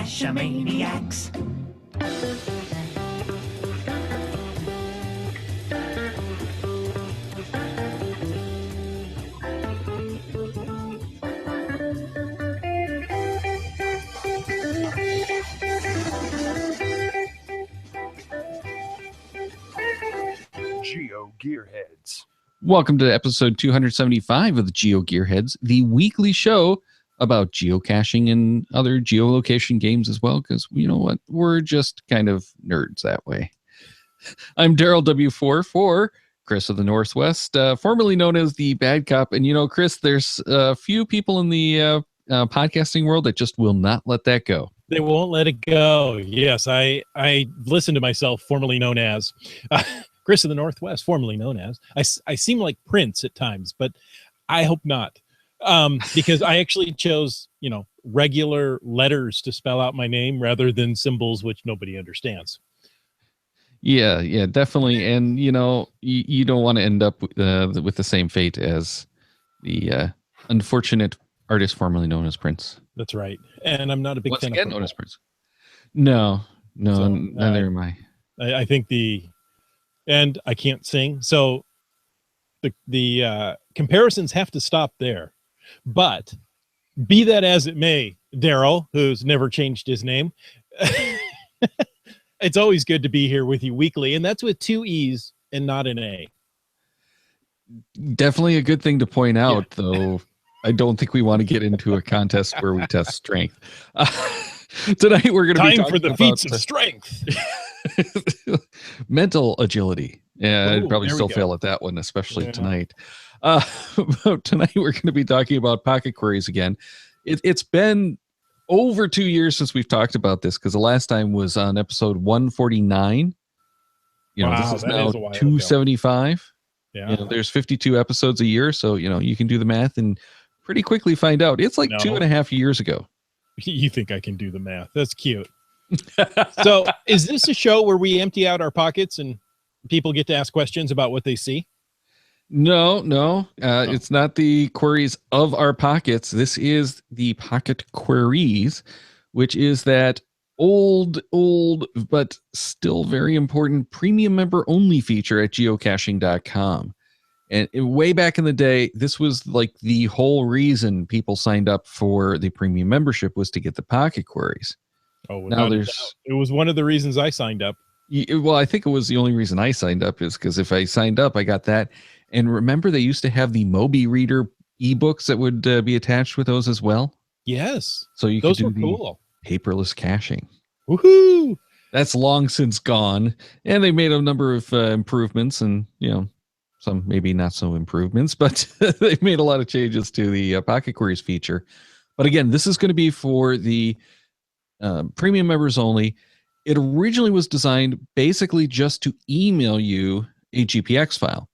Geocachomaniacs. GeoGearHeads. Welcome to episode 275 of the GeoGearHeads, the weekly show about geocaching and other geolocation games as well, because you know what? We're just kind of nerds that way. I'm Daryl W4 for Chris of the Northwest, formerly known as the Bad Cop. And you know, Chris, there's a few people in the podcasting world that just will not let that go. They won't let it go. Yes, I listen to myself, formerly known as Chris of the Northwest, formerly known as. I seem like Prince at times, but I hope not, because I actually chose, regular letters to spell out my name rather than symbols, which nobody understands. Yeah, definitely. And you don't want to end up with the same fate as the unfortunate artist formerly known as Prince. That's right. And I'm not a big fan of known as Prince. No, So, neither am I. I think and I can't sing, so the comparisons have to stop there. But be that as it may, Daryl, who's never changed his name, it's always good to be here with you weekly, and that's with 2 E's and not an A. Definitely a good thing to point out, though. I don't think we want to get into a contest where we test strength. Tonight we're going to be talking for the about feats of strength. mental agility. Yeah, I'd probably there we still go. fail at that one, especially Yeah. tonight. Tonight we're going to be talking about pocket queries again. It's been over 2 years since we've talked about this, because the last time was on episode 149. Wow, this is that now is a while ago. 275. Yeah. There's 52 episodes a year, so you can do the math and pretty quickly find out. It's like No. 2.5 years ago. You think I can do the math? That's cute. So is this a show where we empty out our pockets and people get to ask questions about what they see? No. It's not the queries of our pockets. This is the pocket queries, which is that old, but still very important premium member only feature at geocaching.com. And way back in the day, this was like the whole reason people signed up for the premium membership was to get the pocket queries. Oh, Now without a there's- doubt. It was one of the reasons I signed up. Well, I think it was the only reason I signed up, is because if I signed up, I got that. And remember, they used to have the Moby Reader ebooks that would be attached with those as well. Yes, So you those could were do the cool. paperless caching. Woohoo! That's long since gone, and they made a number of improvements, and some maybe not so improvements, but they've made a lot of changes to the pocket queries feature. But again, this is going to be for the premium members only. It originally was designed basically just to email you a GPX file.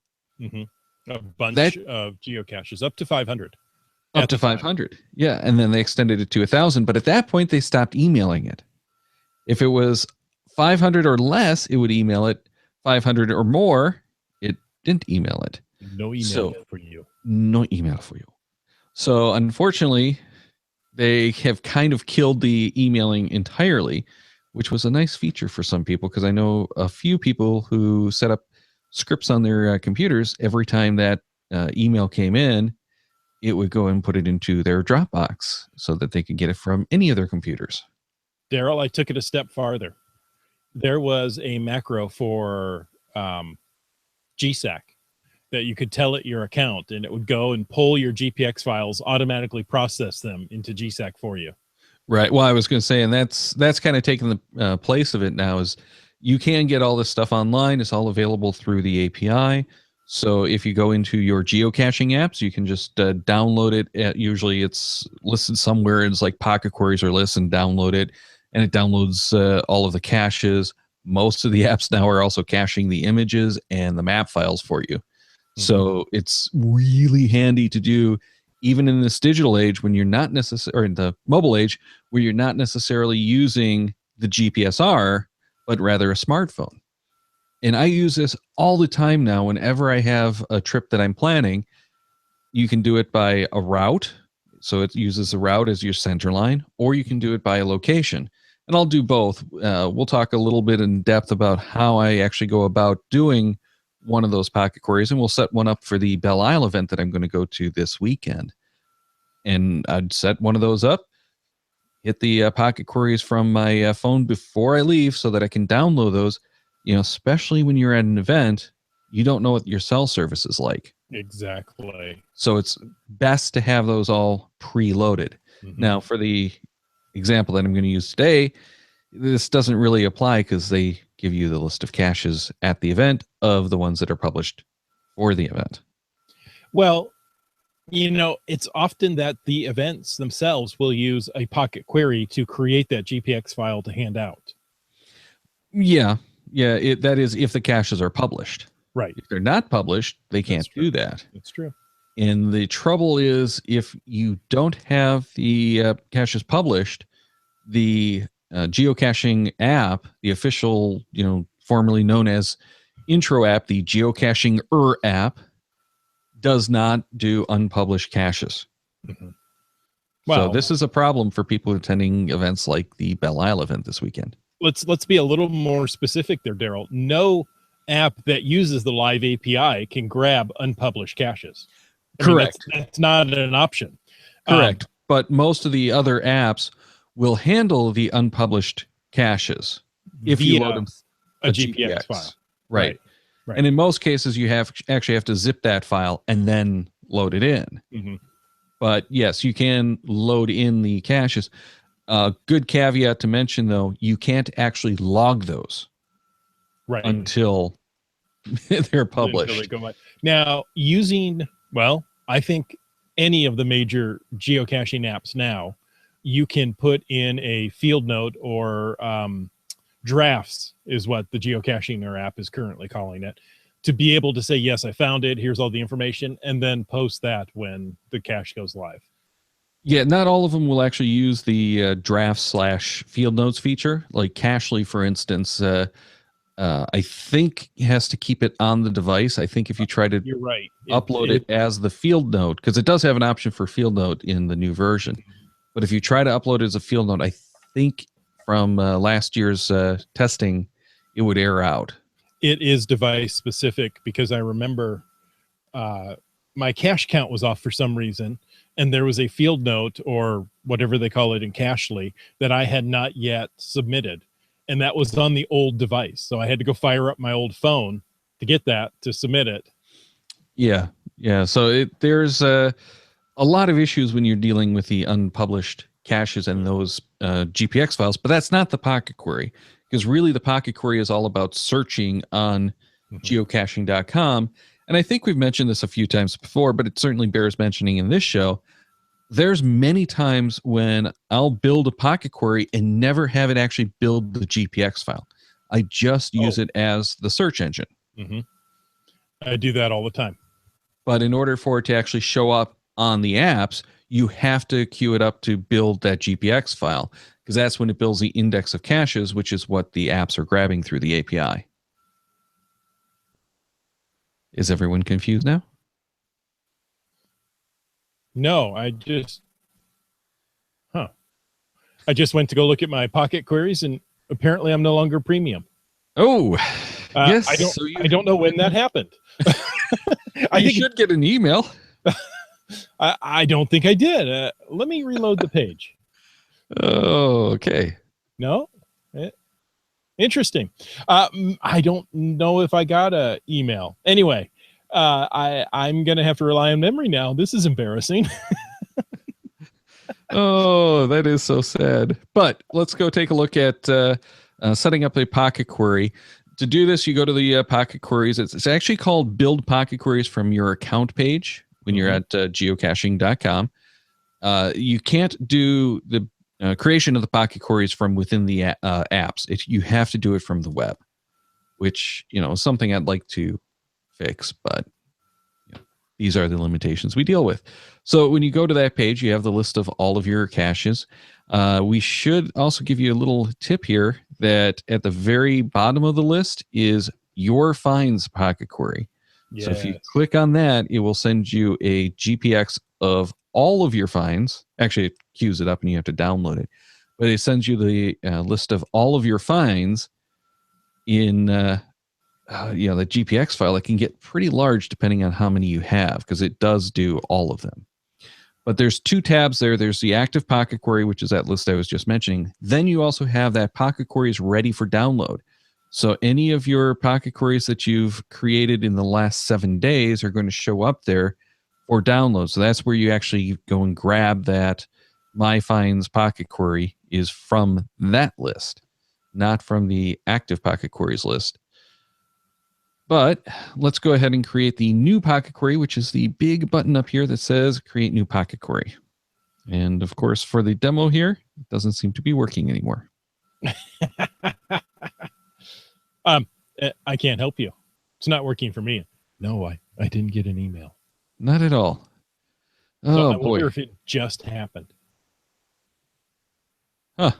A bunch of geocaches, up to 500. Up At to the time. 500. Yeah. And then they extended it to 1,000. But at that point, they stopped emailing it. If it was 500 or less, it would email it. 500 or more, it didn't email it. No email for you. No email for you. So unfortunately, they have kind of killed the emailing entirely, which was a nice feature for some people, because I know a few people who set up scripts on their computers. Every time that email came in, it would go and put it into their Dropbox so that they could get it from any of their computers. Daryl, I took it a step farther. There was a macro for GSAC that you could tell it your account, and it would go and pull your GPX files, automatically process them into GSAC for you. Right. Well, I was going to say, and that's kind of taking the place of it now, is you can get all this stuff online. It's all available through the API. So if you go into your geocaching apps, you can just download it. Usually it's listed somewhere. It's like Pocket Queries or lists, and download it. And it downloads all of the caches. Most of the apps now are also caching the images and the map files for you. So it's really handy to do, even in this digital age, when you're not necessarily, or in the mobile age, where you're not necessarily using the GPSR, but rather a smartphone. And I use this all the time now. Whenever I have a trip that I'm planning, you can do it by a route. So it uses a route as your center line, or you can do it by a location. and I'll do both. We'll talk a little bit in depth about how I actually go about doing one of those pocket queries, and we'll set one up for the Belle Isle event that I'm going to go to this weekend. And I'd set one of those up, hit the pocket queries from my phone before I leave so that I can download those. Especially when you're at an event, you don't know what your cell service is like. Exactly. So it's best to have those all preloaded. Mhm. Now, for the example that I'm going to use today, this doesn't really apply because they give you the list of caches at the event of the ones that are published for the event. Well, it's often that the events themselves will use a pocket query to create that GPX file to hand out. Yeah. That is if the caches are published. Right. If they're not published, they can't do that. That's true. And the trouble is, if you don't have the caches published, the geocaching app, the official, formerly known as intro app, the geocaching app, does not do unpublished caches. Mm-hmm. So this is a problem for people attending events like the Belle Isle event this weekend. Let's be a little more specific there, Daryl. No app that uses the live API can grab unpublished caches. Correct. That's not an option. Correct. But most of the other apps will handle the unpublished caches if you load them a GPX file. Right. And in most cases, you actually have to zip that file and then load it in. Mm-hmm. But yes, you can load in the caches. Good caveat to mention, though, you can't actually log those until they're published. Now, I think any of the major geocaching apps now, you can put in a field note or drafts is what the geocaching app is currently calling it, to be able to say, yes, I found it, here's all the information, and then post that when the cache goes live. Yeah, not all of them will actually use the draft/field notes feature. Like Cachely, for instance, I think has to keep it on the device. I think if you try to upload it as the field note, because it does have an option for field note in the new version. But if you try to upload it as a field note, I think from last year's testing, it would error out. It is device specific, because I remember my cache count was off for some reason, and there was a field note or whatever they call it in Cachely that I had not yet submitted. And that was on the old device. So I had to go fire up my old phone to get that, to submit it. Yeah. So there's a lot of issues when you're dealing with the unpublished caches and those GPX files, but that's not the pocket query, because really the pocket query is all about searching on geocaching.com. And I think we've mentioned this a few times before, but it certainly bears mentioning in this show. There's many times when I'll build a pocket query and never have it actually build the GPX file. I just use it as the search engine. Mm-hmm. I do that all the time. But in order for it to actually show up on the apps, you have to queue it up to build that GPX file, because that's when it builds the index of caches, which is what the apps are grabbing through the API. Is everyone confused now? No, I just went to go look at my pocket queries, and apparently I'm no longer premium. Oh, yes. I don't know when that happened. I think you should get an email. I don't think I did. Let me reload the page. Oh, okay. No? Interesting. I don't know if I got an email. Anyway, I'm going to have to rely on memory now. This is embarrassing. Oh, that is so sad. But let's go take a look at setting up a pocket query. To do this, you go to the pocket queries. It's actually called Build Pocket Queries from your account page when you're at geocaching.com. You can't do the creation of the pocket queries from within the apps. You have to do it from the web, which is something I'd like to fix, but these are the limitations we deal with. So when you go to that page, you have the list of all of your caches. We should also give you a little tip here that at the very bottom of the list is your finds pocket query. Yes. So if you click on that, it will send you a GPX of all of your finds. Actually, it queues it up and you have to download it. but it sends you the list of all of your finds in the GPX file. It can get pretty large depending on how many you have, because it does do all of them. But there's two tabs there. There's the active Pocket Query, which is that list I was just mentioning. Then you also have that Pocket Queries ready for download. So any of your Pocket Queries that you've created in the last 7 days are going to show up there for download. So that's where you actually go and grab that My Finds Pocket Query is from that list, not from the active Pocket Queries list. But let's go ahead and create the new Pocket Query, which is the big button up here that says Create New Pocket Query. And of course, for the demo here, it doesn't seem to be working anymore. I can't help you. It's not working for me. No, I didn't get an email. Not at all. Oh, so I boy. wonder if it just happened. Huh.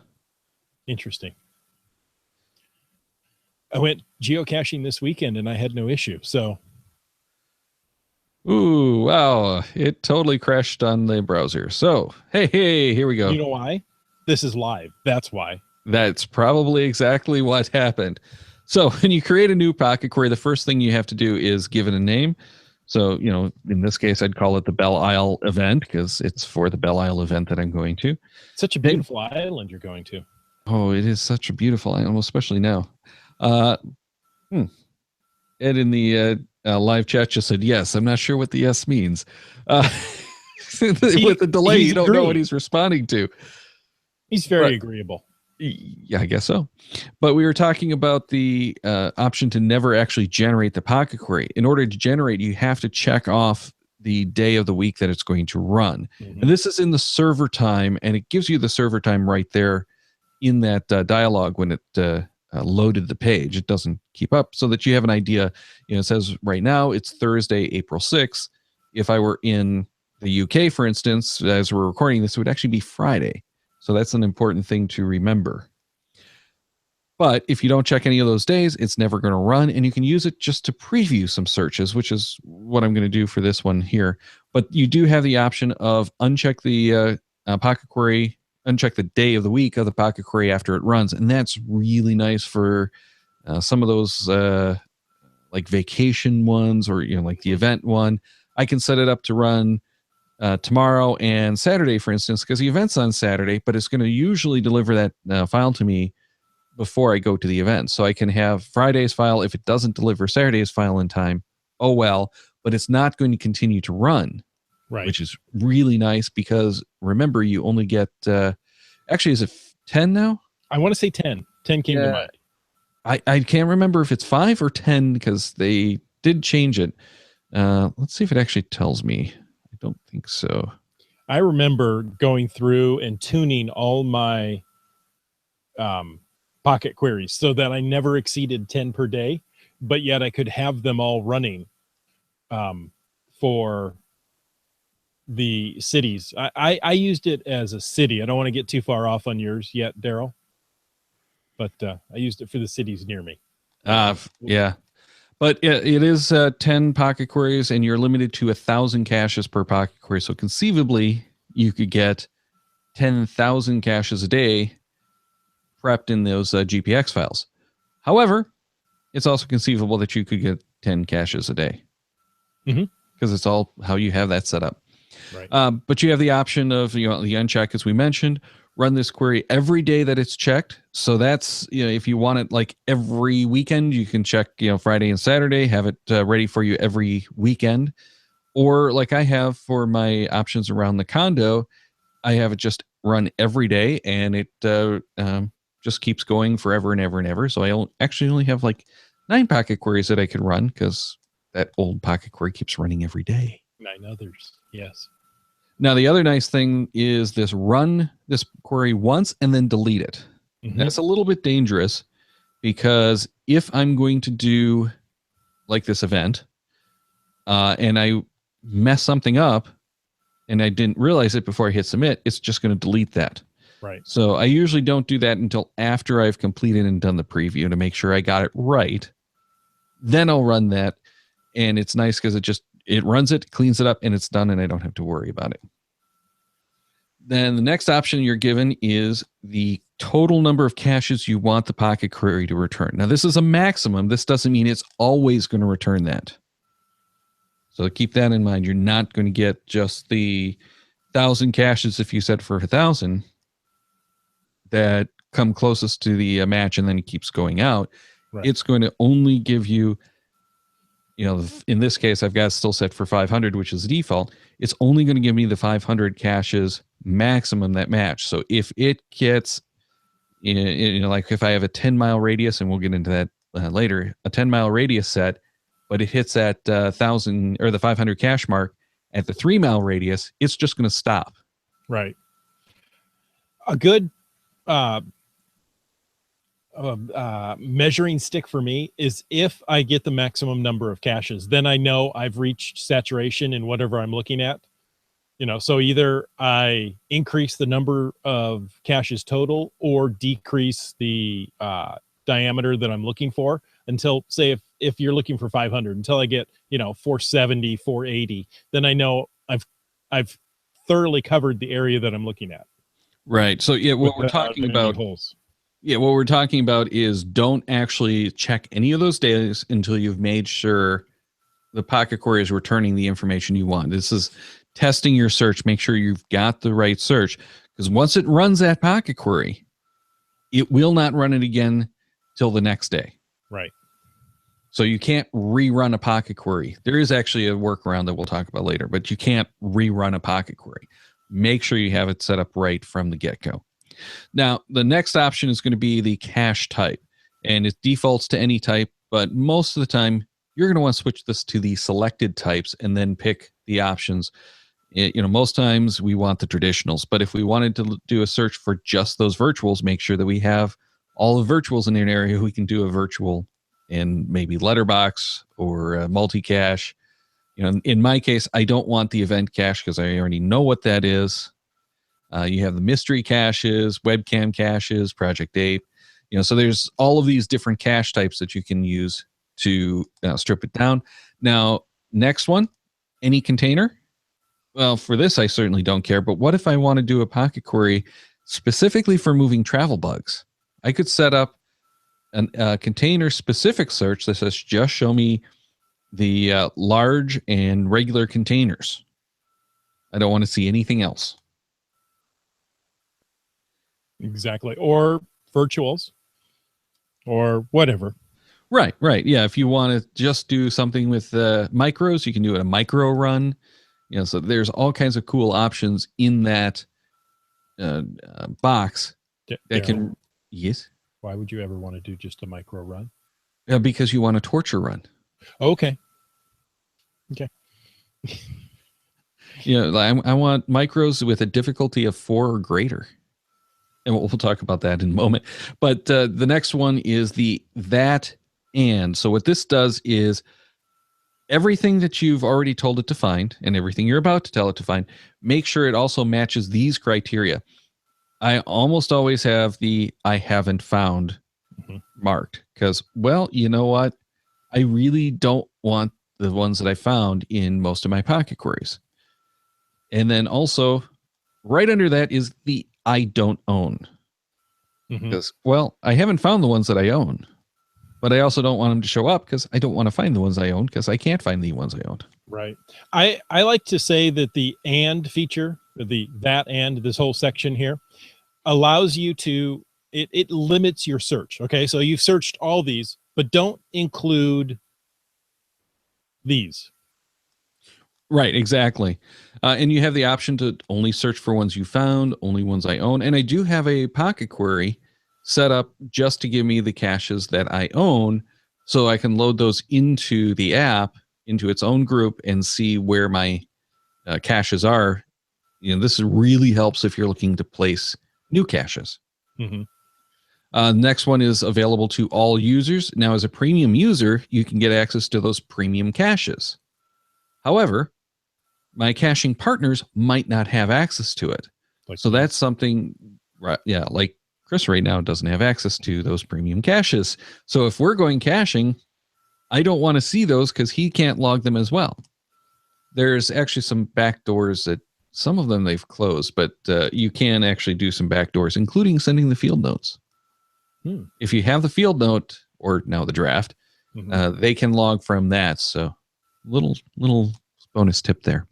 Interesting. I went geocaching this weekend and I had no issue. So. Ooh, wow. It totally crashed on the browser. So, hey, here we go. You know why? This is live. That's why. That's probably exactly what happened. So when you create a new Pocket Query, the first thing you have to do is give it a name. So, in this case, I'd call it the Belle Isle event because it's for the Belle Isle event that I'm going to. Such a beautiful island you're going to. Oh, it is such a beautiful island, especially now. Ed in the live chat just said, yes. I'm not sure what the yes means. With the delay, you don't know what he's responding to. He's very agreeable. Yeah, I guess so. But we were talking about the option to never actually generate the Pocket Query. In order to generate, you have to check off the day of the week that it's going to run. Mm-hmm. And this is in the server time, and it gives you the server time right there in that dialog when it loaded the page. It doesn't keep up, so that you have an idea. It says right now it's Thursday, April 6th. If I were in the UK, for instance, as we're recording this, it would actually be Friday. So that's an important thing to remember. But if you don't check any of those days, it's never going to run, and you can use it just to preview some searches, which is what I'm going to do for this one here. But you do have the option of uncheck the Pocket Query, uncheck the day of the week of the Pocket Query after it runs, and that's really nice for some of those like vacation ones, or like the event one. I can set it up to run tomorrow and Saturday, for instance, because the event's on Saturday, but it's going to usually deliver that file to me before I go to the event. So I can have Friday's file. If it doesn't deliver Saturday's file in time, oh well, but it's not going to continue to run, right? Which is really nice, because remember, you only get, actually, is it 10 now? I want to say 10. 10 came to mind. I can't remember if it's 5 or 10, because they did change it. Let's see if it actually tells me. I don't think so. I remember going through and tuning all my Pocket Queries so that I never exceeded 10 per day, but yet I could have them all running for the cities. I used it as a city. I don't want to get too far off on yours yet, Daryl, but I used it for the cities near me. Yeah. But it is 10 Pocket Queries, and you're limited to 1,000 caches per Pocket Query. So conceivably, you could get 10,000 caches a day prepped in those GPX files. However, it's also conceivable that you could get 10 caches a day, because it's all how you have that set up. Right. But you have the option of the uncheck, as we mentioned. Run this query every day that it's checked. So that's, if you want it like every weekend, you can check, Friday and Saturday, have it ready for you every weekend. Or like I have for my options around the condo, I have it just run every day, and it just keeps going forever and ever and ever. So I actually only have like 9 Pocket Queries that I could run, because that old Pocket Query keeps running every day. 9 others, yes. Now, the other nice thing is this: run this query once and then delete it. That's a little bit dangerous, because if I'm going to do like this event and I mess something up and I didn't realize it before I hit submit, it's just going to delete that. Right. So I usually don't do that until after I've completed and done the preview to make sure I got it right. Then I'll run that, and it's nice because it runs it, cleans it up, and it's done, and I don't have to worry about it. Then the next option you're given is the total number of caches you want the Pocket Query to return. Now, this is a maximum. This doesn't mean it's always going to return that. So keep that in mind. You're not going to get just the 1,000 caches if you set for 1,000 that come closest to the match, and then it keeps going out. Right. It's going to only give you, in this case, I've got it still set for 500, which is the default. It's only going to give me the 500 caches maximum that match. So if it gets, like if I have a 10-mile radius, and we'll get into that later, a 10-mile radius set, but it hits that 1,000 or the 500 cache mark at the 3-mile radius, it's just going to stop. Right. A good measuring stick for me is if I get the maximum number of caches, then I know I've reached saturation in whatever I'm looking at. So either I increase the number of caches total or decrease the diameter that I'm looking for until, say, if you're looking for 500, until I get 470, 480, then I know I've thoroughly covered the area that I'm looking at. Right. So yeah, what we're talking about. Yeah, what we're talking about is don't actually check any of those days until you've made sure the Pocket Query is returning the information you want. This is testing your search. Make sure you've got the right search, because once it runs that Pocket Query, it will not run it again till the next day. Right. So you can't rerun a Pocket Query. There is actually a workaround that we'll talk about later, but you can't rerun a Pocket Query. Make sure you have it set up right from the get-go. Now, the next option is going to be the cache type, and it defaults to any type, but most of the time you're going to want to switch this to the selected types and then pick the options. Most times we want the traditionals, but if we wanted to do a search for just those virtuals, make sure that we have all the virtuals in an area. We can do a virtual in maybe letterbox or multi-cache. In my case, I don't want the event cache because I already know what that is. You have the mystery caches, webcam caches, Project Ape. So there's all of these different cache types that you can use to strip it down. Now, next one, any container. Well, for this, I certainly don't care. But what if I want to do a Pocket Query specifically for moving travel bugs? I could set up a container-specific search that says just show me the large and regular containers. I don't want to see anything else. Exactly. Or virtuals or whatever. Right. Yeah. If you want to just do something with micros, you can do it a micro run. So there's all kinds of cool options in that box that can. Yes. Why would you ever want to do just a micro run? Because you want a torture run. Okay. I want micros with a difficulty of 4 or greater. And we'll talk about that in a moment. But the next one is the that and. So what this does is everything that you've already told it to find and everything you're about to tell it to find, make sure it also matches these criteria. I almost always have the I haven't found marked because, well, you know what? I really don't want the ones that I found in most of my Pocket Queries. And then also right under that is the I don't own. Because, well, I haven't found the ones that I own, but I also don't want them to show up because I don't want to find the ones I own because I can't find the ones I own. Right. I like to say that the and feature, that and this whole section here allows you to, it limits your search. Okay. So you've searched all these, but don't include these. Right, exactly. And you have the option to only search for ones you found, only ones I own. And I do have a Pocket Query set up just to give me the caches that I own so I can load those into the app, into its own group, and see where my caches are. This really helps if you're looking to place new caches. Next one is available to all users. Now, as a premium user, you can get access to those premium caches. However, my caching partners might not have access to it. So that's something, right? Yeah, like Chris right now doesn't have access to those premium caches. So if we're going caching, I don't want to see those because he can't log them as well. There's actually some backdoors that some of them they've closed, but you can actually do some backdoors, including sending the field notes. If you have the field note, or now the draft, they can log from that. So little bonus tip there.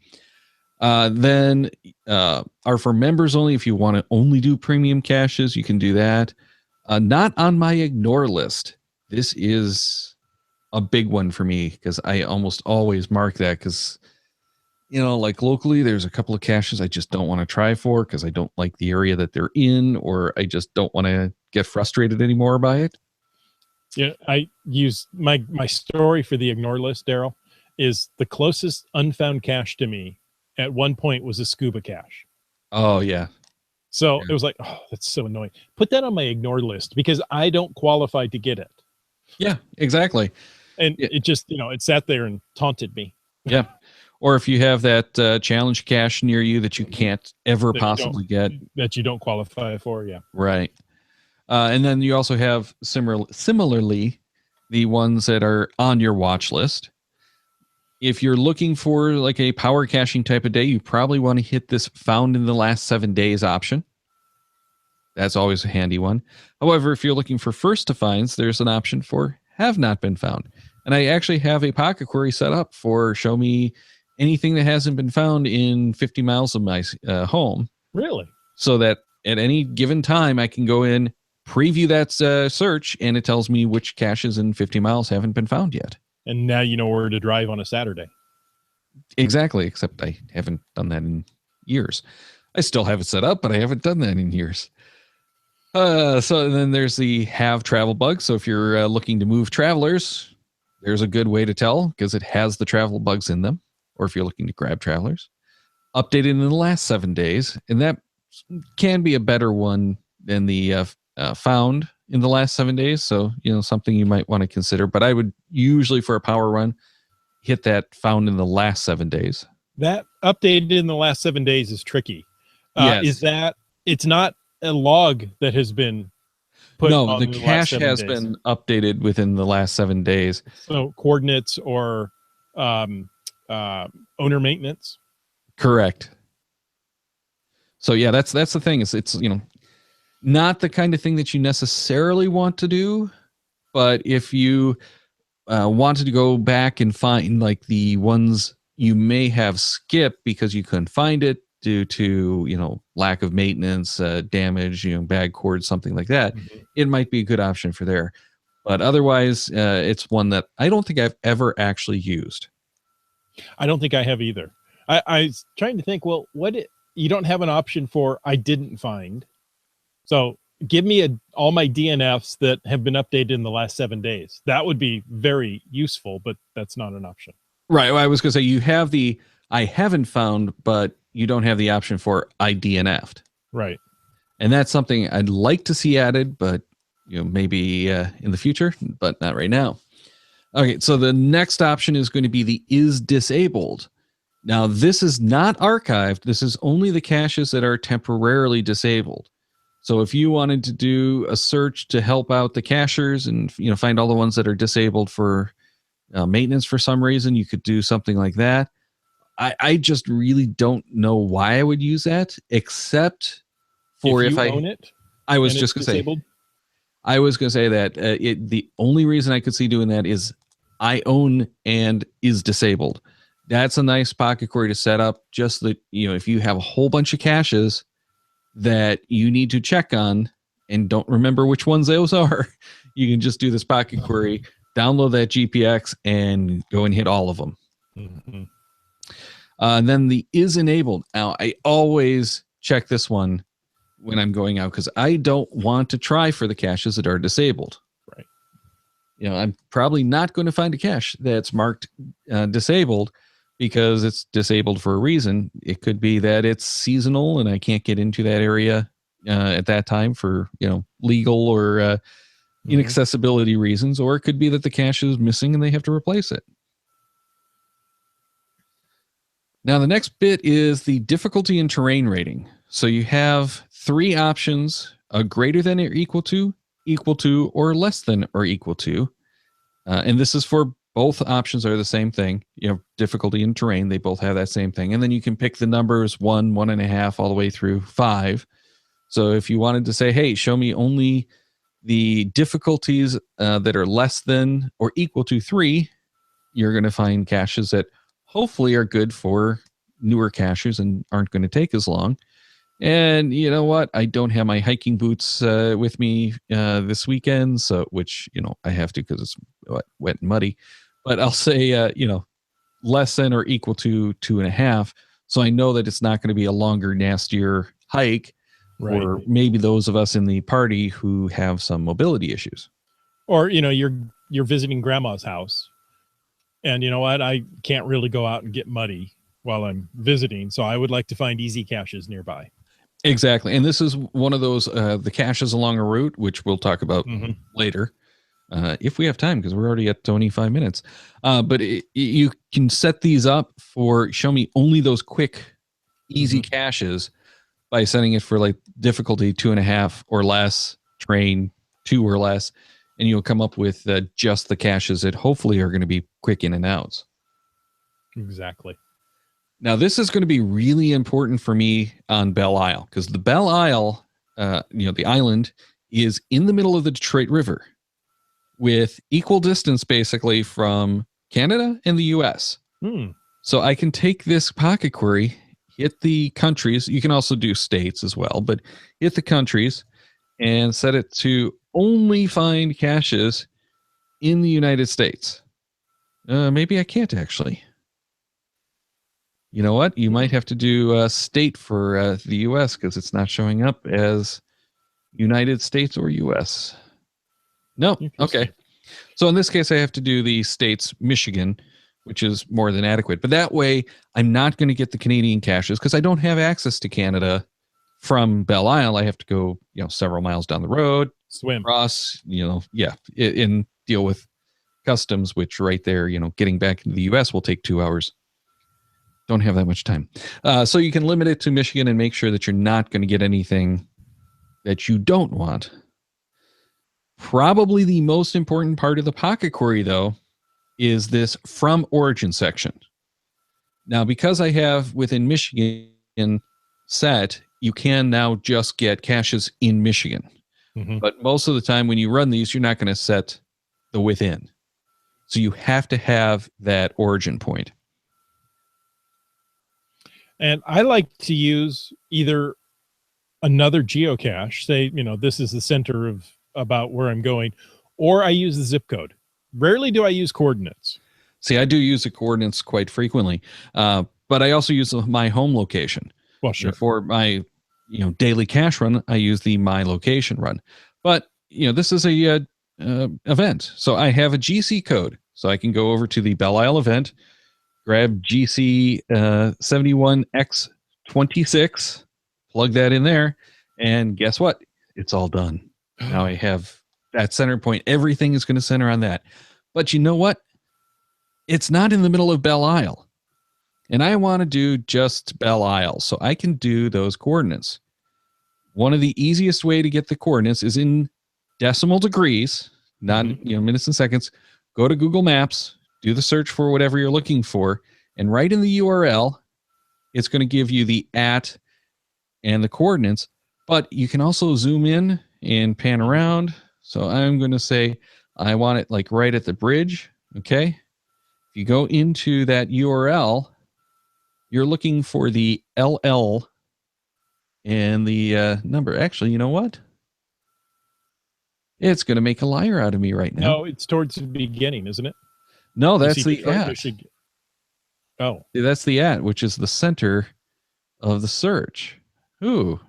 Then are for members only. If you want to only do premium caches, you can do that. Not on my ignore list. This is a big one for me because I almost always mark that because, like locally, there's a couple of caches I just don't want to try for because I don't like the area that they're in, or I just don't want to get frustrated anymore by it. Yeah, I use my story for the ignore list, Daryl, is the closest unfound cache to me at one point was a scuba cache. Oh, yeah. So it was like, oh, that's so annoying. Put that on my ignore list because I don't qualify to get it. Yeah, exactly. And it just, it sat there and taunted me. Yeah. Or if you have that challenge cache near you that you can't ever possibly get. That you don't qualify for, yeah. Right. And then you also have similarly the ones that are on your watch list. If you're looking for like a power caching type of day, you probably want to hit this found in the last 7 days option. That's always a handy one. However, if you're looking for first to finds, there's an option for have not been found. And I actually have a pocket query set up for show me anything that hasn't been found in 50 miles of my home. Really? So that at any given time, I can go in, preview that search, and it tells me which caches in 50 miles haven't been found yet. And now you know where to drive on a Saturday. Exactly, except I haven't done that in years. I still have it set up, but I haven't done that in years. So then there's the have travel bug. So if you're looking to move travelers, there's a good way to tell because it has the travel bugs in them. Or if you're looking to grab travelers, updated in the last 7 days. And that can be a better one than the found in the last 7 days. So, something you might want to consider. But I would usually, for a power run, hit that found in the last 7 days. That updated in the last 7 days is tricky. Yes. Is that it's not a log that has been put no, on the cache has been updated within the last 7 days. So coordinates or owner maintenance. Correct. So yeah, that's the thing. It's not the kind of thing that you necessarily want to do, but if you wanted to go back and find like the ones you may have skipped because you couldn't find it due to lack of maintenance, damage, bad cords, something like that, it might be a good option for there. But otherwise, it's one that I don't think I've ever actually used. I don't think I have either. I was trying to think, well, you don't have an option for I didn't find. So give me all my DNFs that have been updated in the last 7 days. That would be very useful, but that's not an option. Right. Well, I was going to say you have the I haven't found, but you don't have the option for I DNF'd. Right. And that's something I'd like to see added, but maybe in the future, but not right now. Okay, so the next option is going to be the is disabled. Now, this is not archived. This is only the caches that are temporarily disabled. So if you wanted to do a search to help out the cachers and find all the ones that are disabled for maintenance for some reason, you could do something like that. I just really don't know why I would use that, except for if I own it. I was just going to say. I was going to say that the only reason I could see doing that is I own and is disabled. That's a nice pocket query to set up. Just that if you have a whole bunch of caches that you need to check on and don't remember which ones those are, you can just do this pocket query, download that GPX, and go and hit all of them. Mm-hmm. And then the is enabled. Now, I always check this one when I'm going out because I don't want to try for the caches that are disabled. Right. I'm probably not going to find a cache that's marked disabled because it's disabled for a reason. It could be that it's seasonal and I can't get into that area at that time for legal or inaccessibility reasons, or it could be that the cache is missing and they have to replace it. Now, the next bit is the difficulty and terrain rating. So you have 3 options: a greater than or equal to, or less than or equal to. And this is for Both options are the same thing. Difficulty and terrain, they both have that same thing. And then you can pick the numbers 1, 1.5, all the way through 5. So if you wanted to say, hey, show me only the difficulties that are less than or equal to 3, you're going to find caches that hopefully are good for newer caches and aren't going to take as long. And you know what? I don't have my hiking boots with me this weekend, so which I have to because it's wet and muddy. But I'll say less than or equal to 2.5, so I know that it's not going to be a longer, nastier hike for maybe those of us in the party who have some mobility issues. Or you're visiting grandma's house, and you know what? I can't really go out and get muddy while I'm visiting, so I would like to find easy caches nearby. Exactly. And this is one of those, the caches along a route, which we'll talk about later, if we have time, because we're already at 25 minutes. But you can set these up for show me only those quick, easy caches by setting it for like difficulty 2.5 or less, terrain 2 or less, and you'll come up with just the caches that hopefully are going to be quick in and outs. Exactly. Now, this is going to be really important for me on Belle Isle, because the Belle Isle, the island, is in the middle of the Detroit River with equal distance, basically, from Canada and the U.S. So I can take this pocket query, hit the countries. You can also do states as well, but hit the countries and set it to only find caches in the United States. Maybe I can't, actually. You know what? You might have to do state for the U.S. because it's not showing up as United States or U.S. No. Okay. So in this case, I have to do the states Michigan, which is more than adequate. But that way, I'm not going to get the Canadian caches because I don't have access to Canada from Belle Isle. I have to go, several miles down the road, swim across, and deal with customs, which right there, getting back into the U.S. will take 2 hours. Don't have that much time. So you can limit it to Michigan and make sure that you're not going to get anything that you don't want. Probably the most important part of the pocket query, though, is this from origin section. Now, because I have within Michigan set, you can now just get caches in Michigan. But most of the time when you run these, you're not going to set the within. So you have to have that origin point. And I like to use either another geocache, say, this is the center of about where I'm going, or I use the zip code. Rarely do I use coordinates. See, I do use the coordinates quite frequently, but I also use my home location. Well, sure. For my, daily cache run, I use the my location run. But, this is a event. So I have a GC code. So I can go over to the Belle Isle event, grab GC 71X26, plug that in there, and guess what? It's all done. Now I have that center point. Everything is going to center on that. But you know what? It's not in the middle of Belle Isle. And I want to do just Belle Isle, so I can do those coordinates. One of the easiest way to get the coordinates is in decimal degrees, not minutes and seconds. Go to Google Maps, do the search for whatever you're looking for, and right in the URL, it's going to give you the @ and the coordinates, but you can also zoom in and pan around. So I'm going to say I want it like right at the bridge, okay? If you go into that URL, you're looking for the LL and the number. Actually, you know what? It's going to make a liar out of me right now. No, it's towards the beginning, isn't it? No, that's the @ Oh, that's the @ which is the center of the search. Ooh,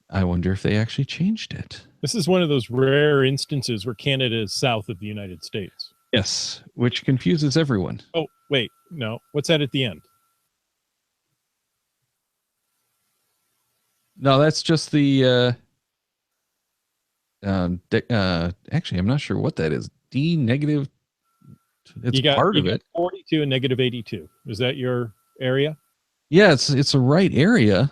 I wonder if they actually changed it. This is one of those rare instances where Canada is south of the United States. Yes, which confuses everyone. Oh, wait, no. What's that at the end? No, that's just the actually, I'm not sure what that is. D negative. It's part of it. 42 and -82. Is that your area? Yeah, it's a right area.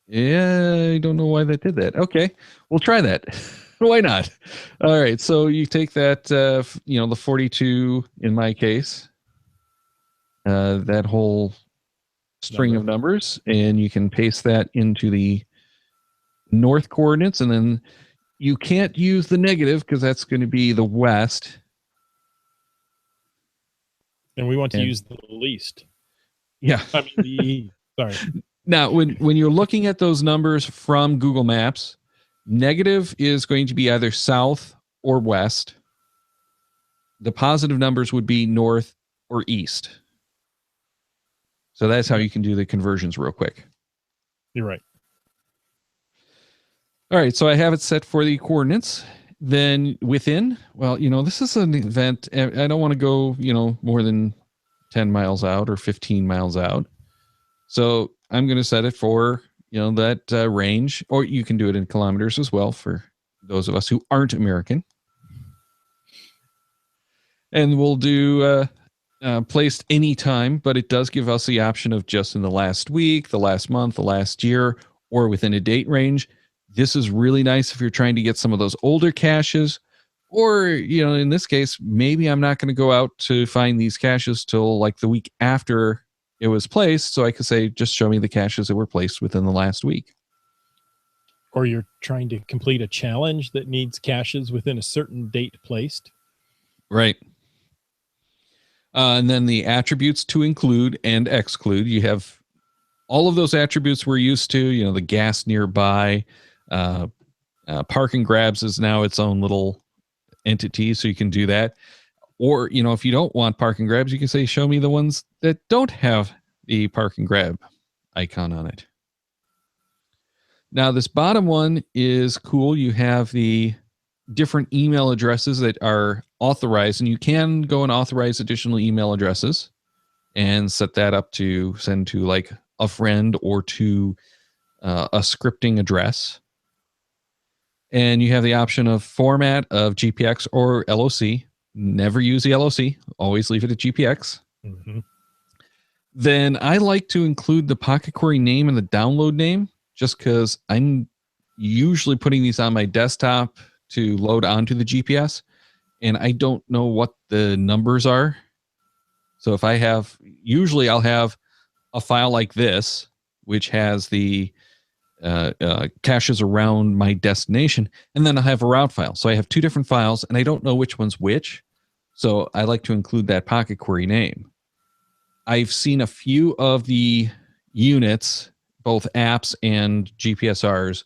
Yeah, I don't know why that did that. Okay, we'll try that. Why not? All right. So you take that, the 42 in my case, that whole string of numbers, and you can paste that into the north coordinates, and then you can't use the negative because that's going to be the west. And we want to use the least. Yeah. I mean, sorry. Now, when you're looking at those numbers from Google Maps, negative is going to be either south or west. The positive numbers would be north or east. So that's how you can do the conversions real quick. You're right. All right, so I have it set for the coordinates. Then within, well, this is an event. I don't want to go, more than 10 miles out or 15 miles out. So I'm going to set it for, that range, or you can do it in kilometers as well for those of us who aren't American. And we'll do placed anytime, but it does give us the option of just in the last week, the last month, the last year, or within a date range. This is really nice if you're trying to get some of those older caches, or, in this case, maybe I'm not going to go out to find these caches till like the week after it was placed. So I could say, just show me the caches that were placed within the last week. Or you're trying to complete a challenge that needs caches within a certain date placed. Right. And then the attributes to include and exclude. You have all of those attributes we're used to, the gas nearby. Park and grabs is now its own little entity, so you can do that. Or, if you don't want park and grabs, you can say, show me the ones that don't have the park and grab icon on it. Now, this bottom one is cool. You have the different email addresses that are authorized, and you can go and authorize additional email addresses and set that up to send to like a friend or to a scripting address. And you have the option of format of GPX or LOC. Never use the LOC. Always leave it at GPX. Mm-hmm. Then I like to include the Pocket Query name and the download name, just because I'm usually putting these on my desktop to load onto the GPS, and I don't know what the numbers are. So if I have, usually I'll have a file like this, which has the caches around my destination, and then I have a route file. So I have two different files, and I don't know which one's which. So I like to include that Pocket Query name. I've seen a few of the units, both apps and GPSRs,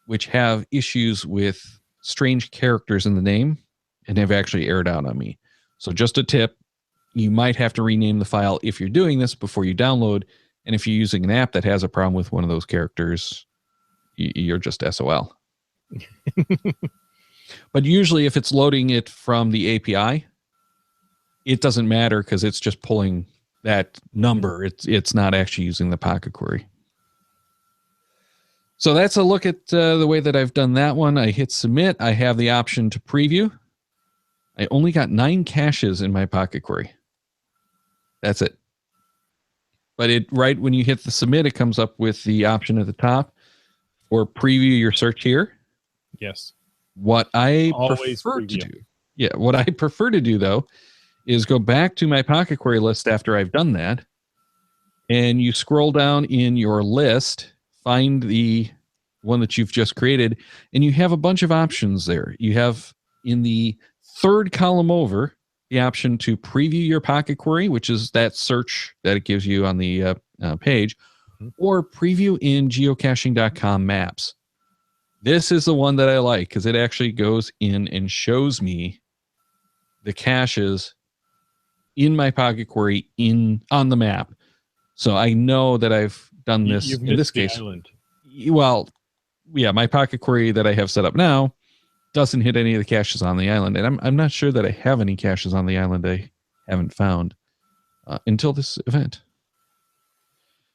which have issues with strange characters in the name and have actually aired out on me. So just a tip, you might have to rename the file if you're doing this before you download. And if you're using an app that has a problem with one of those characters, you're just SOL. But usually if it's loading it from the API, it doesn't matter because it's just pulling that number. It's not actually using the Pocket Query. So that's a look at the way that I've done that one. I hit submit. I have the option to preview. I only got 9 caches in my Pocket Query. That's it. But right when you hit the submit, it comes up with the option at the top for preview your search here. Yes. What I Always prefer preview. to do, what I prefer to do though, is go back to my Pocket Query list after I've done that, and you scroll down in your list, find the one that you've just created, and you have a bunch of options there. You have in the third column over the option to preview your Pocket Query, which is that search that it gives you on the page, or preview in geocaching.com maps. This is the one that I like because it actually goes in and shows me the caches in my Pocket Query on the map. So I know that I've done this in this case. Island. Well, yeah, my Pocket Query that I have set up now doesn't hit any of the caches on the island. And I'm not sure that I have any caches on the island I haven't found until this event.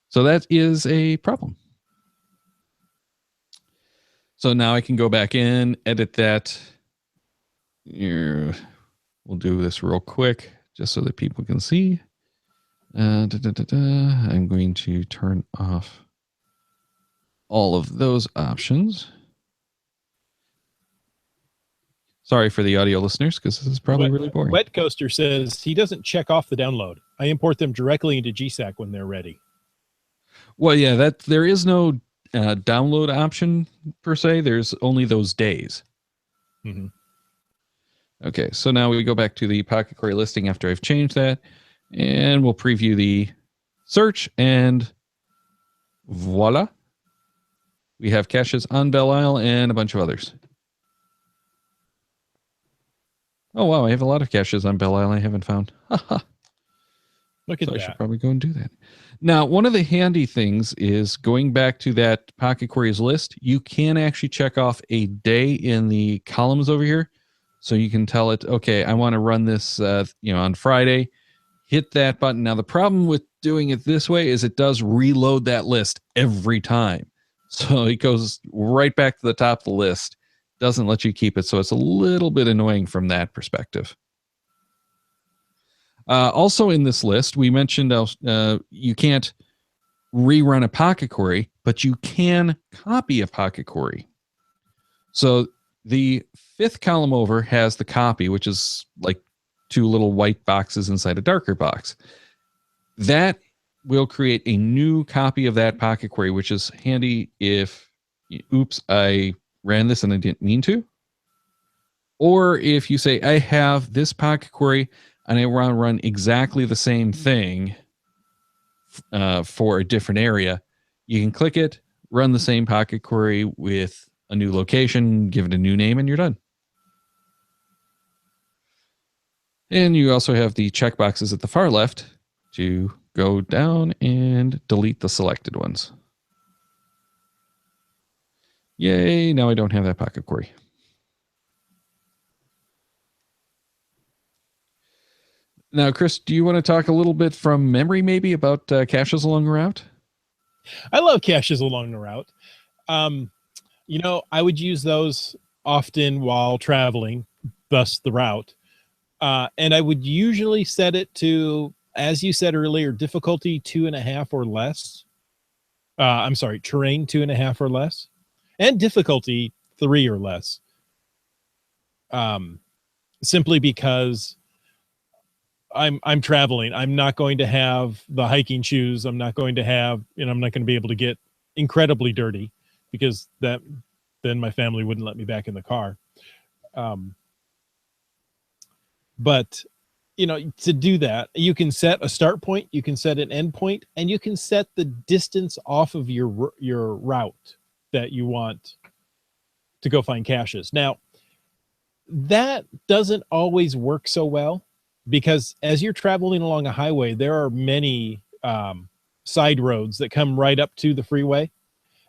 So that is a problem. So now I can go back in, edit that. Here, we'll do this real quick just so that people can see. I'm going to turn off all of those options. Sorry for the audio listeners, because this is probably really boring. Wet Coaster says he doesn't check off the download. I import them directly into GSAC when they're ready. Well, yeah, there is no download option per se. There's only those days. Mm-hmm. Okay, so now we go back to the Pocket Query listing after I've changed that, and we'll preview the search, and voila. We have caches on Belle Isle and a bunch of others. Oh, wow, I have a lot of caches on Belle Isle I haven't found. Look at that. I should probably go and do that. Now, one of the handy things is going back to that Pocket Queries list, you can actually check off a day in the columns over here. So you can tell it, okay, I want to run this on Friday. Hit that button. Now, the problem with doing it this way is it does reload that list every time. So it goes right back to the top of the list. Doesn't let you keep it. So it's a little bit annoying from that perspective. Also in this list, we mentioned you can't rerun a Pocket Query, but you can copy a Pocket Query. So the fifth column over has the copy, which is like two little white boxes inside a darker box. That will create a new copy of that Pocket Query, which is handy if, oops, I ran this and I didn't mean to. Or if you say, I have this Pocket Query and I want to run exactly the same thing for a different area, you can click it, run the same Pocket Query with a new location, give it a new name, and you're done. And you also have the checkboxes at the far left to go down and delete the selected ones. Yay, now I don't have that Pocket Query. Now, Chris, do you want to talk a little bit from memory maybe about caches along the route? I love caches along the route. I would use those often while traveling, thus the route. And I would usually set it to, as you said earlier, difficulty 2.5 or less. Terrain 2.5 or less, and difficulty 3 or less. Simply because I'm traveling. I'm not going to have the hiking shoes. I'm not going to have, I'm not going to be able to get incredibly dirty, because then my family wouldn't let me back in the car. But to do that, you can set a start point, you can set an end point, and you can set the distance off of your route that you want to go find caches. Now, that doesn't always work so well, because as you're traveling along a highway, there are many side roads that come right up to the freeway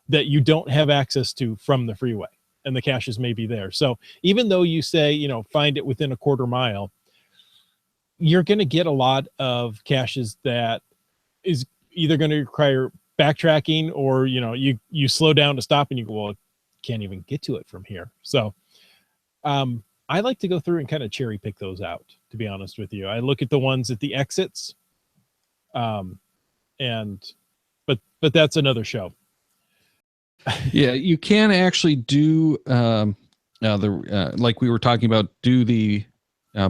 that you don't have access to from the freeway, and the caches may be there. So even though you say, find it within a 1/4 mile, you're going to get a lot of caches that is either going to require backtracking, or, you slow down to stop and you go, well, I can't even get to it from here. So I like to go through and kind of cherry pick those out, to be honest with you. I look at the ones at the exits, but that's another show. Yeah, you can actually do like we were talking about, do the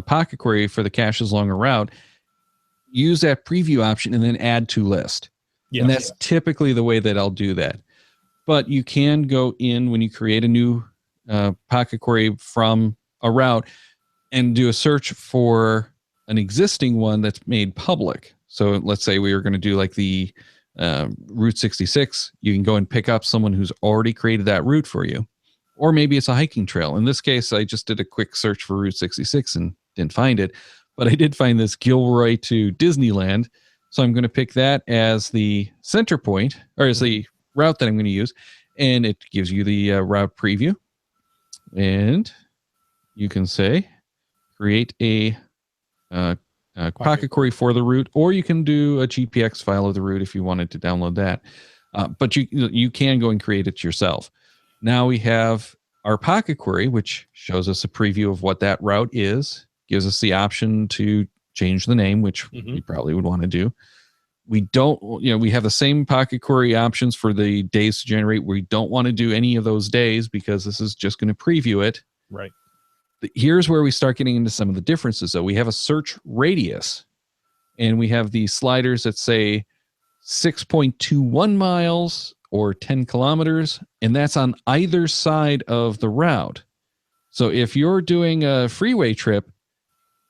Pocket Query for the caches along a route. Use that preview option and then add to list. Yes, and that's typically the way that I'll do that. But you can go in when you create a new Pocket Query from a route and do a search for an existing one that's made public. So let's say we were going to do like the Route 66. You can go and pick up someone who's already created that route for you. Or maybe it's a hiking trail. In this case, I just did a quick search for Route 66 and didn't find it. But I did find this Gilroy to Disneyland. So I'm going to pick that as the center point, or as the route that I'm going to use. And it gives you the route preview. And you can say, create a Pocket Query for the route, or you can do a GPX file of the route if you wanted to download that. But you can go and create it yourself. Now we have our Pocket Query, which shows us a preview of what that route is, gives us the option to change the name, which we probably would want to do. We don't, we have the same Pocket Query options for the days to generate. We don't want to do any of those days because this is just going to preview it. Right. Here's where we start getting into some of the differences. So we have a search radius, and we have the sliders that say 6.21 miles or 10 kilometers, and that's on either side of the route. So if you're doing a freeway trip,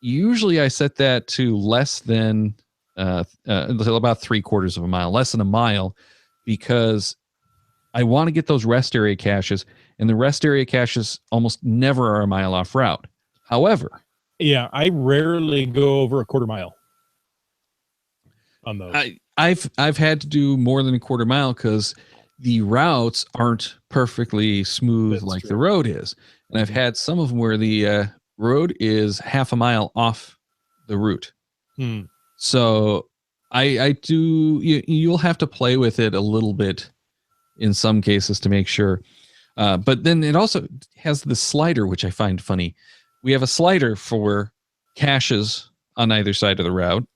usually I set that to less than about 3/4 of a mile, less than a mile, because I want to get those rest area caches, and the rest area caches almost never are a mile off route. However, yeah, I rarely go over a 1/4 mile on those. I've had to do more than a 1/4 mile because the routes aren't perfectly smooth. That's like true. The road is. And I've had some of them where the road is half a mile off the route. So I do, you'll have to play with it a little bit in some cases to make sure. But then it also has the slider, which I find funny. We have a slider for caches on either side of the route.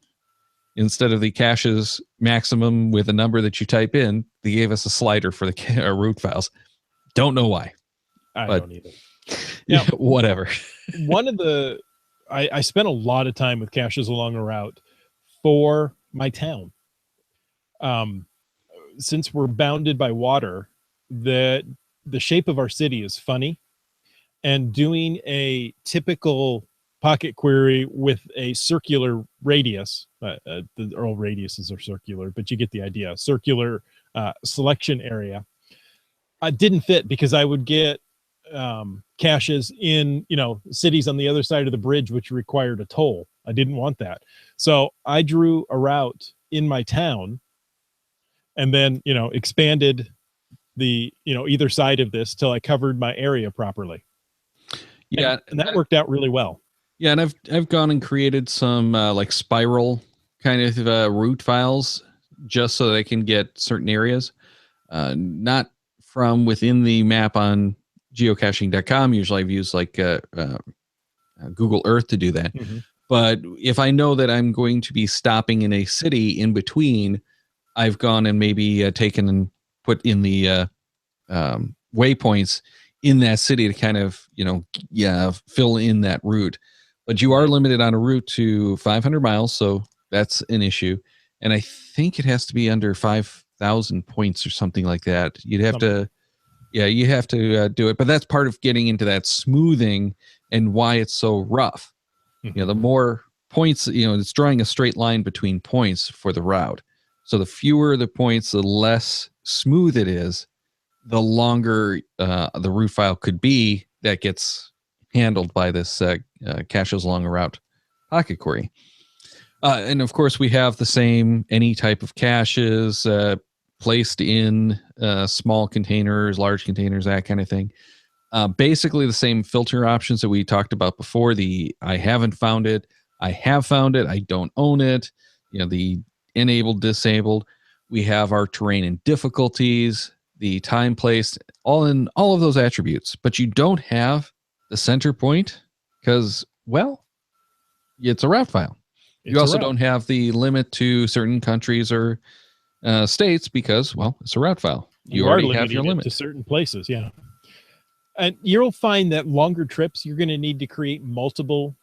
Instead of the caches maximum with a number that you type in, they gave us a slider for the route files. Don't know why. I don't either. Yeah, whatever. I spent a lot of time with caches along a route for my town. Since we're bounded by water, the shape of our city is funny, and doing a typical pocket query with a circular radius, the all radiuses are circular, but you get the idea, circular selection area, didn't fit because I would get caches in, cities on the other side of the bridge, which required a toll. I didn't want that. So I drew a route in my town and then, expanded the, either side of this till I covered my area properly. Yeah. And that worked out really well. Yeah. And I've gone and created some like spiral kind of route files just so they can get certain areas, not from within the map on geocaching.com. Usually I've used like Google Earth to do that. Mm-hmm. But if I know that I'm going to be stopping in a city in between, I've gone and maybe taken and put in the waypoints in that city to kind of, fill in that route. But you are limited on a route to 500 miles. So that's an issue. And I think it has to be under 5,000 points or something like that. You'd have to, you have to do it. But that's part of getting into that smoothing and why it's so rough. Mm-hmm. The more points, it's drawing a straight line between points for the route. So the fewer the points, the less smooth it is, the longer the route file could be that gets handled by this caches along a route pocket query. And of course, we have the same any type of caches placed in small containers, large containers, that kind of thing. Basically the same filter options that we talked about before. The I haven't found it, I have found it, I don't own it, the enabled, disabled. We have our terrain and difficulties, the time placed, all of those attributes. But you don't have the center point because, well, it's a route file. You also don't have the limit to certain countries or states because, well, it's a route file. You already have your limit to certain places. Yeah. And you'll find that longer trips, you're going to need to create multiple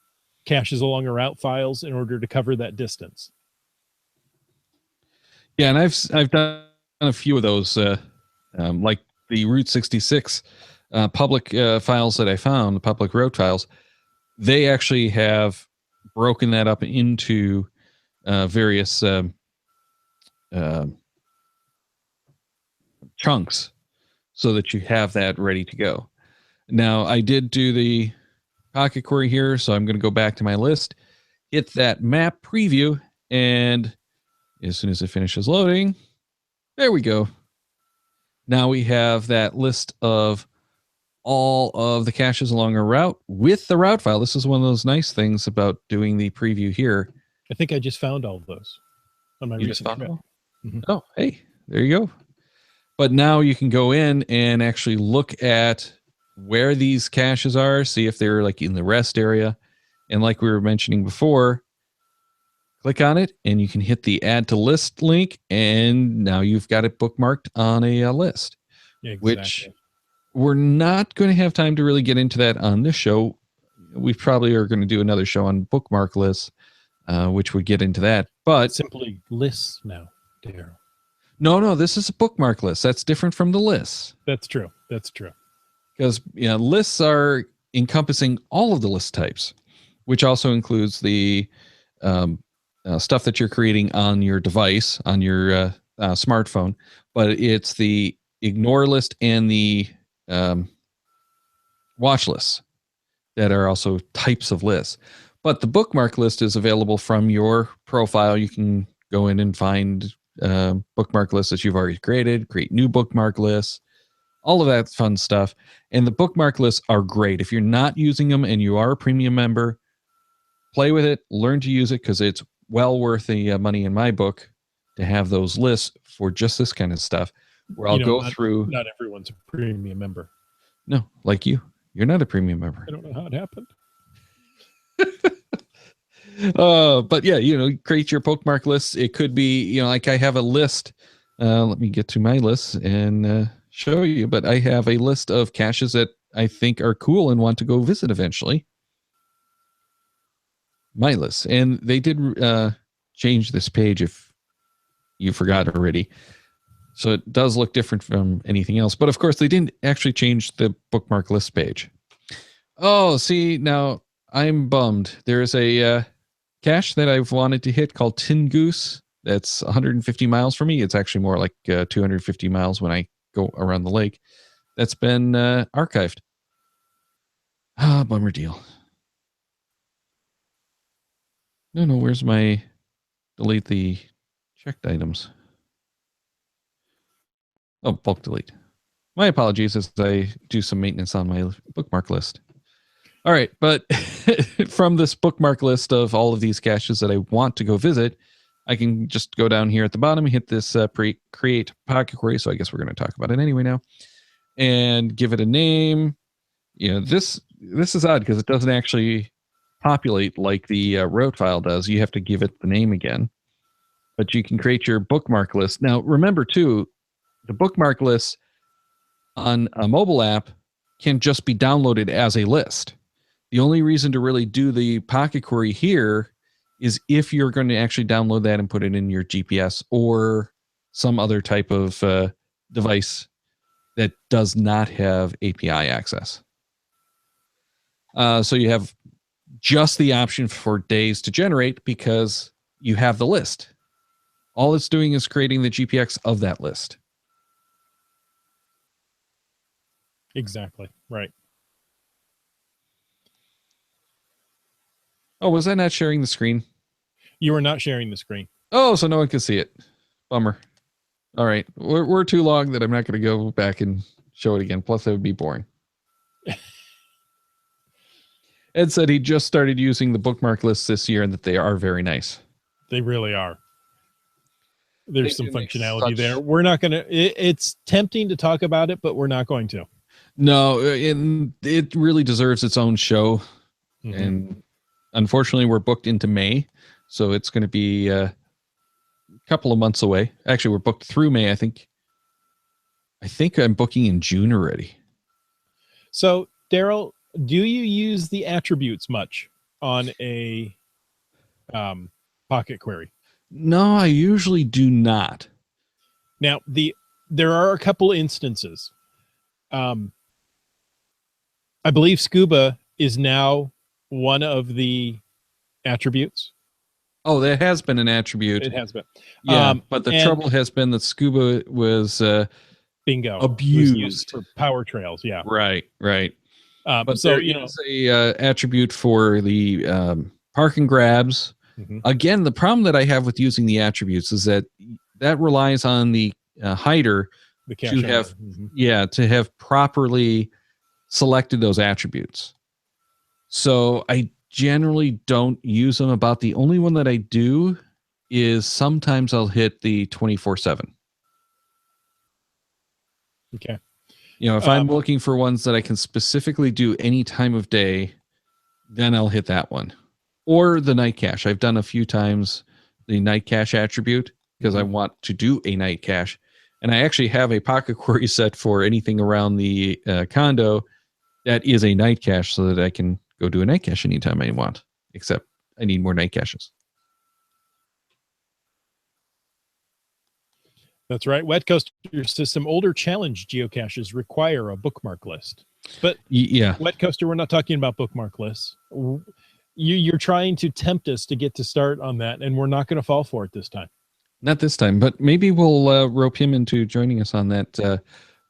caches along a route files in order to cover that distance. Yeah. And I've done a few of those, like the Route 66 public files that I found, the public road files. They actually have broken that up into various chunks so that you have that ready to go. Now, I did do the pocket query here, so I'm going to go back to my list, hit that map preview, and as soon as it finishes loading, there we go. Now we have that list of all of the caches along a route with the route file. This is one of those nice things about doing the preview here. I think I just found all of those on my recent trip. Mm-hmm. Oh, hey, there you go. But now you can go in and actually look at where these caches are, see if they're like in the rest area. And like we were mentioning before, click on it and you can hit the add to list link. And now you've got it bookmarked on a list, exactly. Which we're not going to have time to really get into that on this show. we probably are going to do another show on bookmark lists, which would get into that. But simply lists now, Daryl. No, this is a bookmark list. That's different from the lists. That's true. That's true. Because lists are encompassing all of the list types, which also includes the stuff that you're creating on your device, on your smartphone. But it's the ignore list and the watch lists that are also types of lists. But the bookmark list is available from your profile. You can go in and find bookmark lists that you've already created, create new bookmark lists, all of that fun stuff. And the bookmark lists are great. If you're not using them and you are a premium member, play with it, learn to use it, because it's well worth the money in my book to have those lists for just this kind of stuff, where I'll go through. Not everyone's a premium member. No, like you. You're not a premium member. I don't know how it happened. But yeah, create your bookmark lists. It could be, like I have a list. Let me get to my list and show you. But I have a list of caches that I think are cool and want to go visit eventually. My list. And they did change this page if you forgot already. So it does look different from anything else. But of course, they didn't actually change the bookmark list page. Oh, see, now I'm bummed. There's a cache that I've wanted to hit called Tin Goose. That's 150 miles from me. It's actually more like 250 miles when I go around the lake. That's been archived. Bummer deal. No, where's my delete the checked items? Oh, bulk delete. My apologies as I do some maintenance on my bookmark list. All right, but from this bookmark list of all of these caches that I want to go visit, I can just go down here at the bottom, hit this create pocket query. So I guess we're going to talk about it anyway now, and give it a name. This is odd because it doesn't actually populate like the route file does. You have to give it the name again, but you can create your bookmark list. Now, remember too, the bookmark list on a mobile app can just be downloaded as a list. The only reason to really do the pocket query here is if you're going to actually download that and put it in your GPS or some other type of device that does not have API access. So you have just the option for days to generate because you have the list. All it's doing is creating the GPX of that list. Exactly. Right. Oh, was I not sharing the screen? You were not sharing the screen. Oh, so no one can see it. Bummer. All right. We're too long that I'm not going to go back and show it again. Plus, that would be boring. Ed said he just started using the bookmark lists this year and that they are very nice. They really are. There's some functionality there. We're not going to, it's tempting to talk about it, but we're not going to. No, it really deserves its own show. Mm-hmm. And unfortunately, we're booked into May. So it's going to be a couple of months away. Actually, we're booked through May, I think. I think I'm booking in June already. So, Daryl, do you use the attributes much on a pocket query? No, I usually do not. Now, there are a couple instances. I believe scuba is now one of the attributes. Oh, there has been an attribute. It has been. Yeah, but the trouble has been that scuba was bingo abused used for power trails. Yeah, right. But so there is a attribute for the park and grabs. Mm-hmm. Again, the problem that I have with using the attributes is that relies on the hider to have to have properly selected those attributes. So I generally don't use them. About the only one that I do is sometimes I'll hit the 24/7. Okay. If I'm looking for ones that I can specifically do any time of day, then I'll hit that one. Or the night cache. I've done a few times the night cache attribute because I want to do a night cache. And I actually have a pocket query set for anything around the condo that is a night cache so that I can go do a night cache anytime I want, except I need more night caches. That's right. Wet Coaster says some older challenge geocaches require a bookmark list. But yeah, Wet Coaster, we're not talking about bookmark lists. You're trying to tempt us to get to start on that, and we're not going to fall for it this time. not this time, but maybe we'll rope him into joining us on that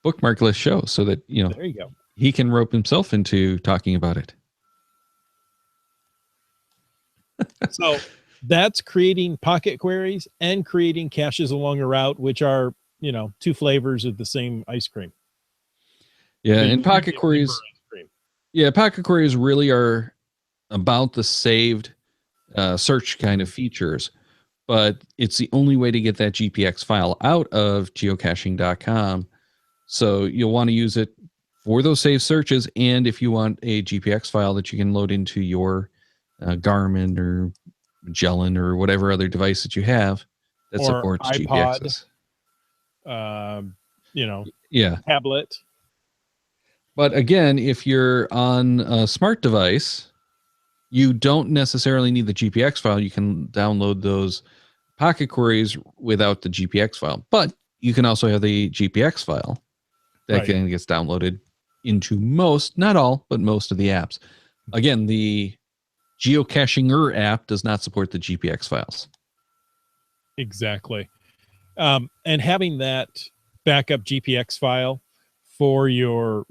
bookmark list show so that, There you go. he can rope himself into talking about it. So that's creating pocket queries and creating caches along a route, which are, two flavors of the same ice cream. Yeah, and pocket queries. Yeah, pocket queries really are about the saved search kind of features, but it's the only way to get that GPX file out of geocaching.com. So you'll want to use it for those saved searches, and if you want a GPX file that you can load into your Garmin or Magellan or whatever other device that you have that or supports iPod, GPXs. Yeah. Tablet. But again, if you're on a smart device, you don't necessarily need the GPX file. You can download those pocket queries without the GPX file, but you can also have the GPX file that gets downloaded into most, not all, but most of the apps. Again, the GeoCachinger app does not support the GPX files. Exactly. And having that backup GPX file for your,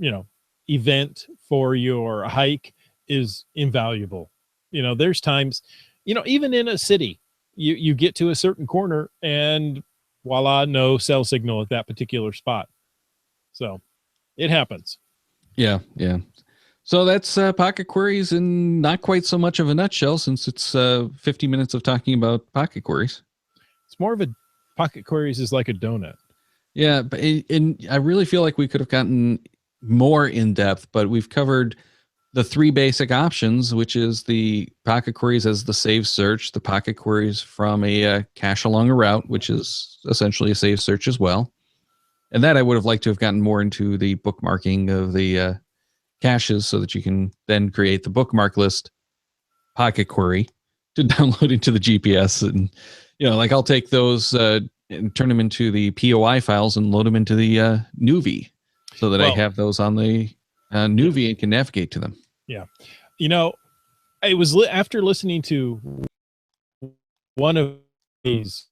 event, for your hike is invaluable. There's times, even in a city, you get to a certain corner and voila, no cell signal at that particular spot. So it happens. Yeah. So that's pocket queries in not quite so much of a nutshell, since it's 50 minutes of talking about pocket queries. It's more of a pocket queries is like a donut. Yeah, but I really feel like we could have gotten more in depth, but we've covered the three basic options, which is the pocket queries as the save search, the pocket queries from a cache along a route, which is essentially a save search as well. And that I would have liked to have gotten more into the bookmarking of the caches so that you can then create the bookmark list pocket query to download into the GPS. And, I'll take those and turn them into the POI files and load them into the Nuvi so that I have those on the Nuvi and can navigate to them. Yeah. It was after listening to one of these,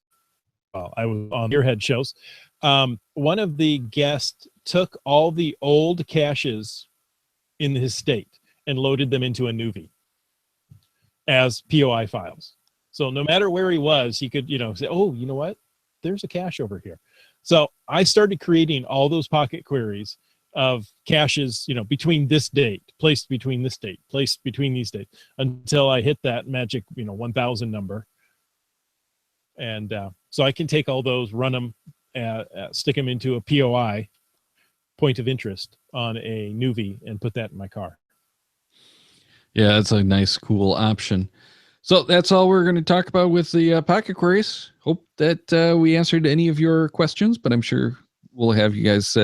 I was on GeoGearHeads shows. One of the guests took all the old caches in his state and loaded them into a Nuvi as POI files. So no matter where he was, he could, say, oh, you know what? There's a cache over here. So I started creating all those pocket queries of caches, between this date, placed between this date, placed between these dates, until I hit that magic, 1000 number. And so I can take all those, run them, stick them into a POI, point of interest, on a Nuvi, and put that in my car. Yeah, that's a nice, cool option. So that's all we're going to talk about with the pocket queries. Hope that we answered any of your questions, but I'm sure we'll have you guys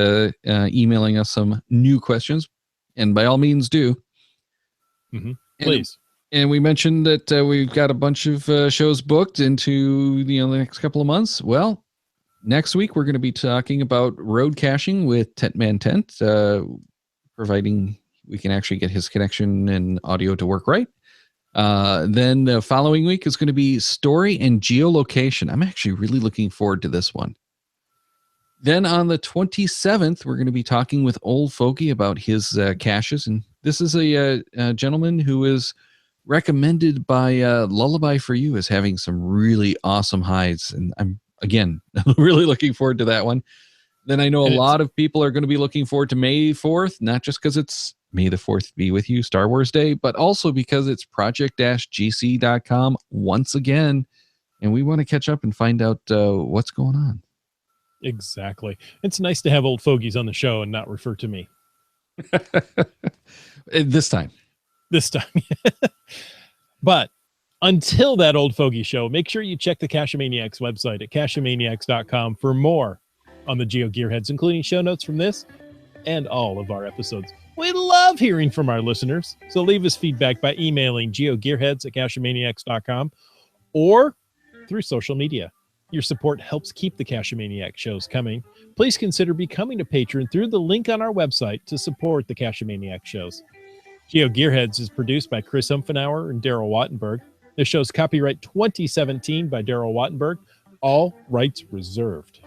emailing us some new questions, and by all means do. Mm-hmm. Please. And we mentioned that we've got a bunch of shows booked into the next couple of months. Well, next week we're going to be talking about road caching with Tentman Tent, providing we can actually get his connection and audio to work right. Then the following week is going to be story and geolocation. I'm actually really looking forward to this one. Then on the 27th, we're going to be talking with Old Fogey about his caches. And this is a gentleman who is recommended by Lullaby for You as having some really awesome hides. And I'm, again, really looking forward to that one. Then I know a lot of people are going to be looking forward to May 4th, not just because it's May the 4th be with you, Star Wars Day, but also because it's project-gc.com once again. And we want to catch up and find out what's going on. Exactly. It's nice to have old fogies on the show and not refer to me. This time. But until that old fogey show, make sure you check the Cacheamaniacs website at cacheamaniacs.com for more on the GeoGearHeads, including show notes from this and all of our episodes. We love hearing from our listeners, so leave us feedback by emailing geogearheads@cachemaniacs.com or through social media. Your support helps keep the Cachemaniac shows coming. Please consider becoming a patron through the link on our website to support the Cachemaniac shows. GeoGearHeads is produced by Chris Umfenauer and Daryl Wattenberg. This show's copyright 2017 by Daryl Wattenberg. All rights reserved.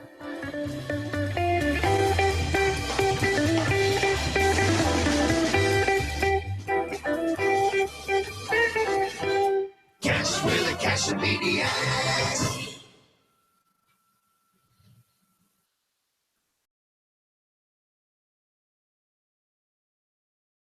Cash with the Cachemaniacs.